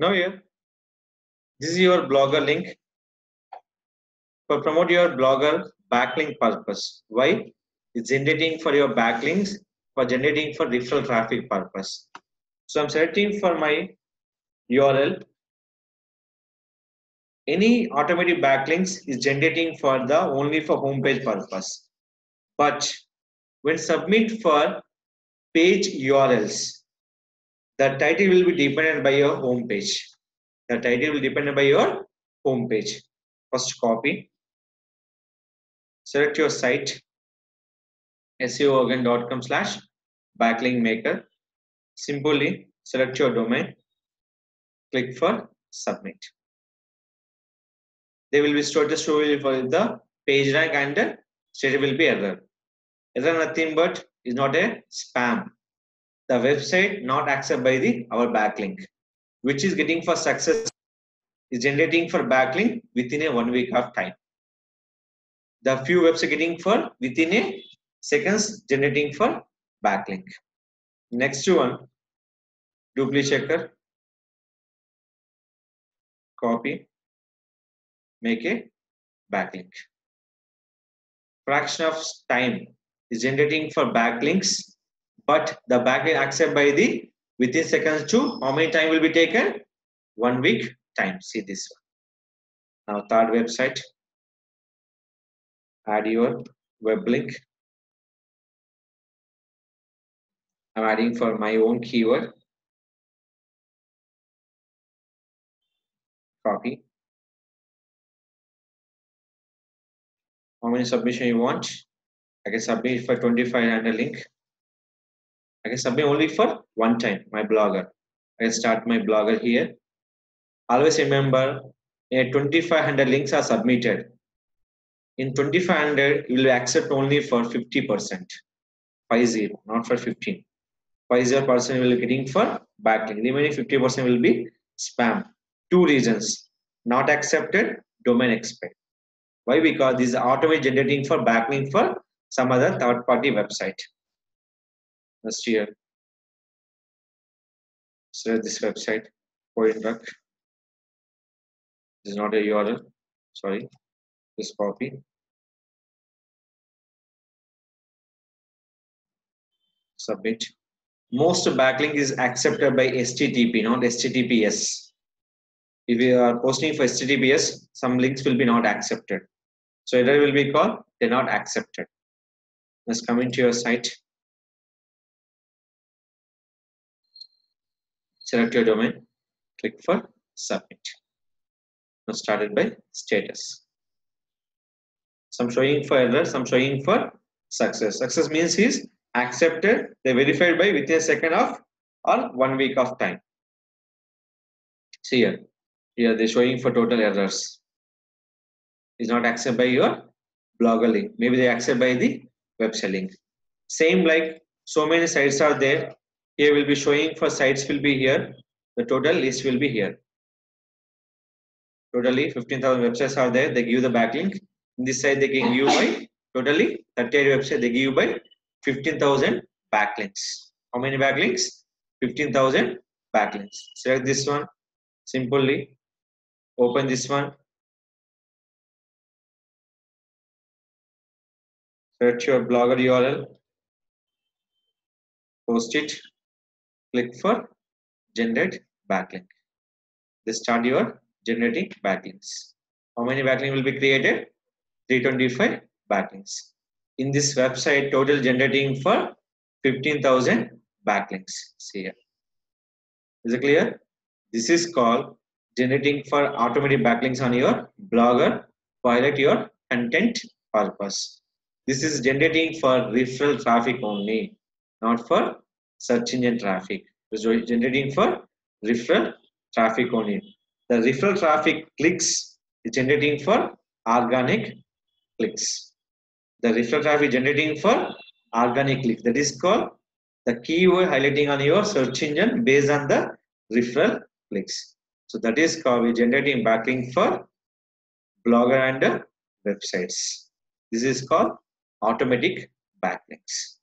Now here, this is your Blogger link for promote your Blogger backlink purpose. Why? It's generating for your backlinks, for generating for referral traffic purpose. So I'm selecting for my URL. Any automatic backlinks is generating for the only for homepage purpose. But when submit for page URLs, the title will be dependent by your home page. The title will depend by your home page. First copy, select your site, seoorgan.com/backlink maker. Simply select your domain, click for submit. They will be stored for the page rank and the state will be error. Error nothing but is not a spam. The website not accepted by our backlink, which is getting for success is generating for backlink within a 1 week of time. The few websites getting for within a seconds generating for backlink. Next one, duplicate checker, copy, make a backlink. Fraction of time is generating for backlinks, but the backlink accepted by the within seconds to how many time will be taken? 1 week time. See this one. Now third website, add your web link. I'm adding for my own keyword. Copy. How many submission you want? I can submit for 2500 link. I can submit only for one time my blogger. I can start my blogger here. Always remember, 2500 links are submitted. In 2500, you will accept only for 50%. 50, not for 15. 50% will be getting for backlink. Remaining 50% will be spam. Two reasons: not accepted, domain expired. Why? Because this is automatically generating for backlink for some other third-party website. Let's here. Select this website. CoinRuck. This is not a URL. Sorry. Just copy. Submit. Most backlink is accepted by HTTP, not HTTPS. If you are posting for HTTPS, some links will be not accepted. So error will be called they're not accepted. Let's come into your site. Select your domain. Click for submit. Now started by status. Some showing for error, some showing for success. Success means is accepted. They verified by within a second of or 1 week of time. See here. Here they're showing for total errors. Is not accepted by your blogger link. Maybe they accept by the website link. Same like so many sites are there. Here will be showing for sites will be here. The total list will be here. Totally 15,000 websites are there. They give the backlink. In this side they can give by totally 38 websites. They give by 15,000 backlinks. How many backlinks? 15,000 backlinks. Select this one. Simply open this one. Search your blogger URL. Post it. Click for generate backlink. They start your generating backlinks. How many backlinks will be created? 325 backlinks. In this website, total generating for 15,000 backlinks. See here. Is it clear? This is called generating for automatic backlinks on your blogger to highlight your content purpose. This is generating for referral traffic only, not for search engine traffic. It's generating for referral traffic only. The referral traffic clicks is generating for organic clicks. The referral traffic generating for organic clicks. That is called the keyword highlighting on your search engine based on the referral clicks. So that is called we generating backlink for blogger and websites. This is called automatic backlinks.